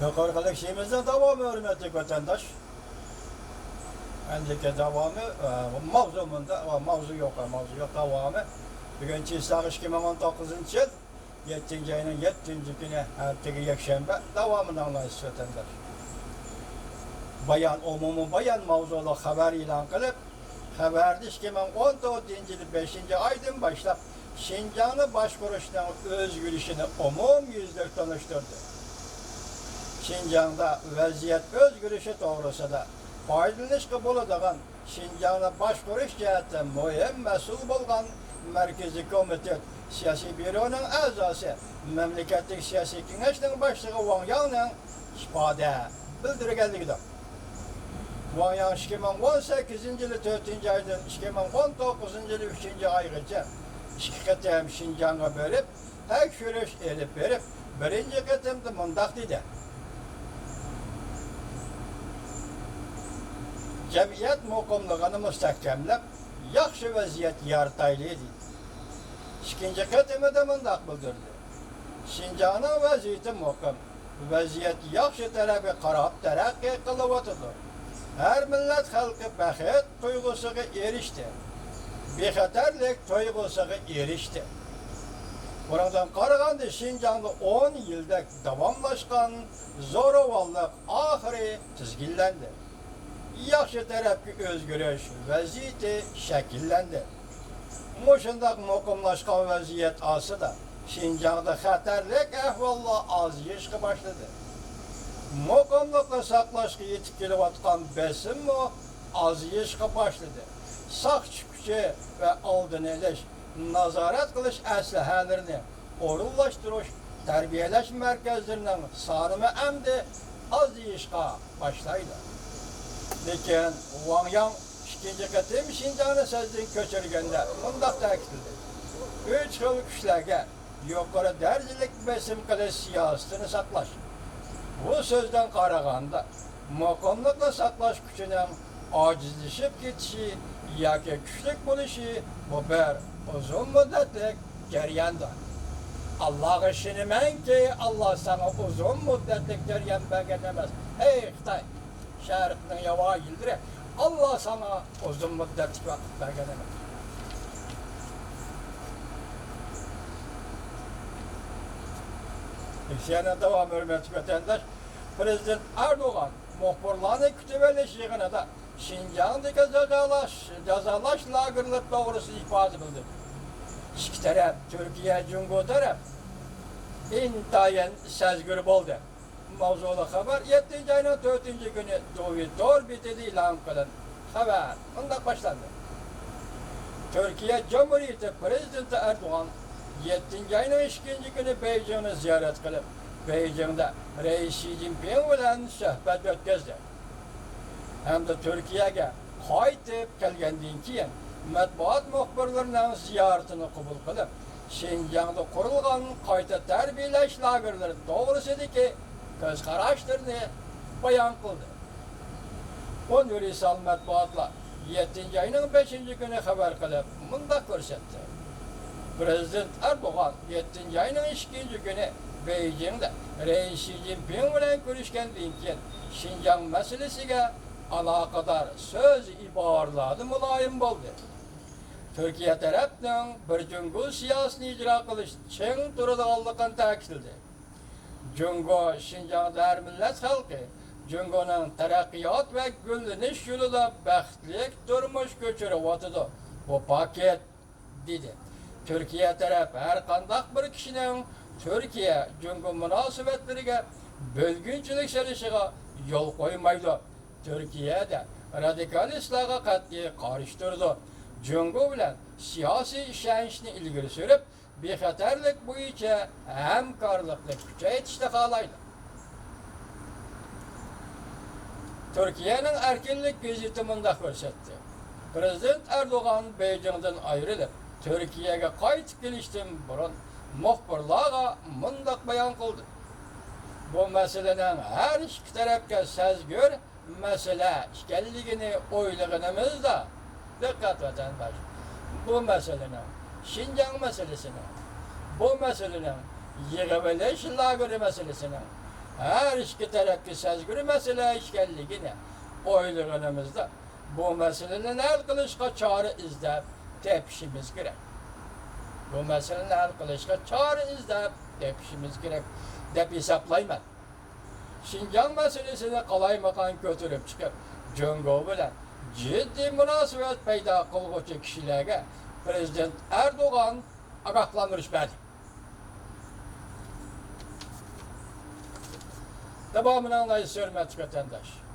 Yukarıdaki şeyimizden devamı hürmetli vatandaş. Önceki devamı mavzu yok devamı. Bugün Çiğsağ 2019 yıl 7. ayının 7. günü erteki yakşembe devamını anlayız vatandaş. Umumun bayan mavzulu haber ilan kılıp, haberde 2014 yılı 5. aydan başlap Şinjan'ı başkuruşunun özgürlüğünü umum yüzde tanıştırdı. Şinjan'da vaziyet özgürlüğü doğrusunda faydalanış kabul edilen Şinjan'a başvuruş cihette mühim mesul bolgan Merkezi Komitet Siyasi Büro'nun azası Memleketlik Siyasi Kengeç'nin başlığı Wang Yang'ın ifade bildirgenliğidir. Wang Yang 2018 yılı 4. aydan 2019 yılı 3. aygacha iki qatam Şinjan'a bölüp tekşürüş elip berip birinci qatamda mundaq dedi. Cemiyet muqimligini mustahkamlab, yaxshi vaziyat yarataylik dedi. İkinci qatamda mundaq bildirdi. Şinjan'ın vaziyeti muqim, vaziyat yaxshi tarafga qarab taraqqiy qilyotidi. Her millet halkı baxet tuyg'usiga erishdi. Bexatarlik tuyg'usiga erishdi. Buradan qaraganda Şinjan'da 10 yilda davomlashgan zo'ravonlik oxiri tizginlandi. Yaxshi tarafga o'zgarish vaziyati shakllandi. Mushundaq muqimlashgan vaziyat ostida Şinjan'da xatarlik ahvollar ozayishga boshladi. Muqimlikni saqlashga yetib kelayotgan besim ozayishga boshladi. Saqchi kuchi va oldini olish, nazorat qilish aslahalarini o'rinlashtirish, tarbiyalash markazlarining soni endi ozayishga boshlaydi. Lekin Wang Yang ikkinchi qatim Şinjan'ı so'zdan ko'chirganda mundaq ta'kidladi. 3 xil kuchlarga yuqori darajalik besim qilish siyosatini saqlash. Bu sözden qaraganda muqimlikni saqlash kuchining ojizlashib ketishi yoki kuchlik bo'lishi bu bir uzun muddatlik jarayondir. Allohga ishonamanki, Alloh sana uzun muddatlik jarayon bergan emas. Ey Xitoy, Sharqning yavo yildiri, Alloh sana uzun muddatlik vaqt bergan emas. Yana devam hürmetli vatandaş, Prezident Erdoğan muhbirlarni kutib olish yig'inida Şinjan'dagi jazolash lagerlari to'g'risida ifoda bildirdi. İki taraf, Türkiye, Jungo taraf intayin sezgir bo'ldi. Mavzuli xabar 7. ayning 4. günü Twitter betida e'lon qilindi. Xabar bunday boshlandi. Türkiye Cumhuriyeti Prezidenti Erdoğan 7. ayının 2. günü Beijing'ni ziyaret qilib, Beijing'da Reis Xi Jinping bilan suhbat o'tkazdi. Hamda Turkiyaga qaytib kelgandan keyin matbuot muxbirlarining ziyoratini qabul qilib, Şinjan'da qurilgan qayta tarbiyalash lagerlari to'g'risidagi ko'z qarashlarini bayon qildi. Universal matbuotlar 7. ayının 5. günü xabar qilib, mundaq ko'rsatdi. Prezident Erdoğan 7. ayının 2. günü Beijing'de Reis Xi Jinping bilan ko'rishgandan keyin Şinjan masalasiga aloqador so'z iboralari muloyim bo'ldi. Türkiye tarafdan bir Jungo siyosatini ijro qilish ching turadiganligini ta'kidladi. Jungo Şinjan'da har millat xalqi Jungoning taraqqiyot va gullanish yo'lida baxtli turmush ko'chiryotidi. Bu paket dedi. Türkiye tarafı her qandaq bir kişinin Türkiye-Jungo münasibetleriga bölgünçülük selishiga yo'l qo'ymaydi. Türkiye'de radikalistlarga qat'iy qarshi turdi. Jungo bilan siyosiy ishonchni ilgari surib, bexatarlik bo'yicha hamkorlikni kuchaytirishni xohlaydi. Türkiye'nin erkinlik viziti mundaq ko'rsatdi. Prezident Erdoğan Beijing'dan ayrılıp Türkiye'ye qaytib kelishdan burun muxbirlarga mundaq bayon qildi. Bu meselenin her iki tarafga sezgir mesele ekanligini o'ylaganimizda diqqat vatandaş. Bu meselenin Şinjan meselesini, bu meselenin yig'ib olish lageri meselesini her iki tarafki sezgürü mesele işgalligine oyluğunumuzda bu meselenin hal kılışka çare izlep tepişimiz gerek. Bu meselenin hal kılışka çare izlep tepişimiz gerek dep hesaplayman. Şinjan meselesini kalaymakan götürüp çıkıp Cungo bilen ciddi münasebet payda kılgıcı kişilerge Prezident Erdoğan agahlandırışmadı. Devamını anlayış hürmetli vatandaş.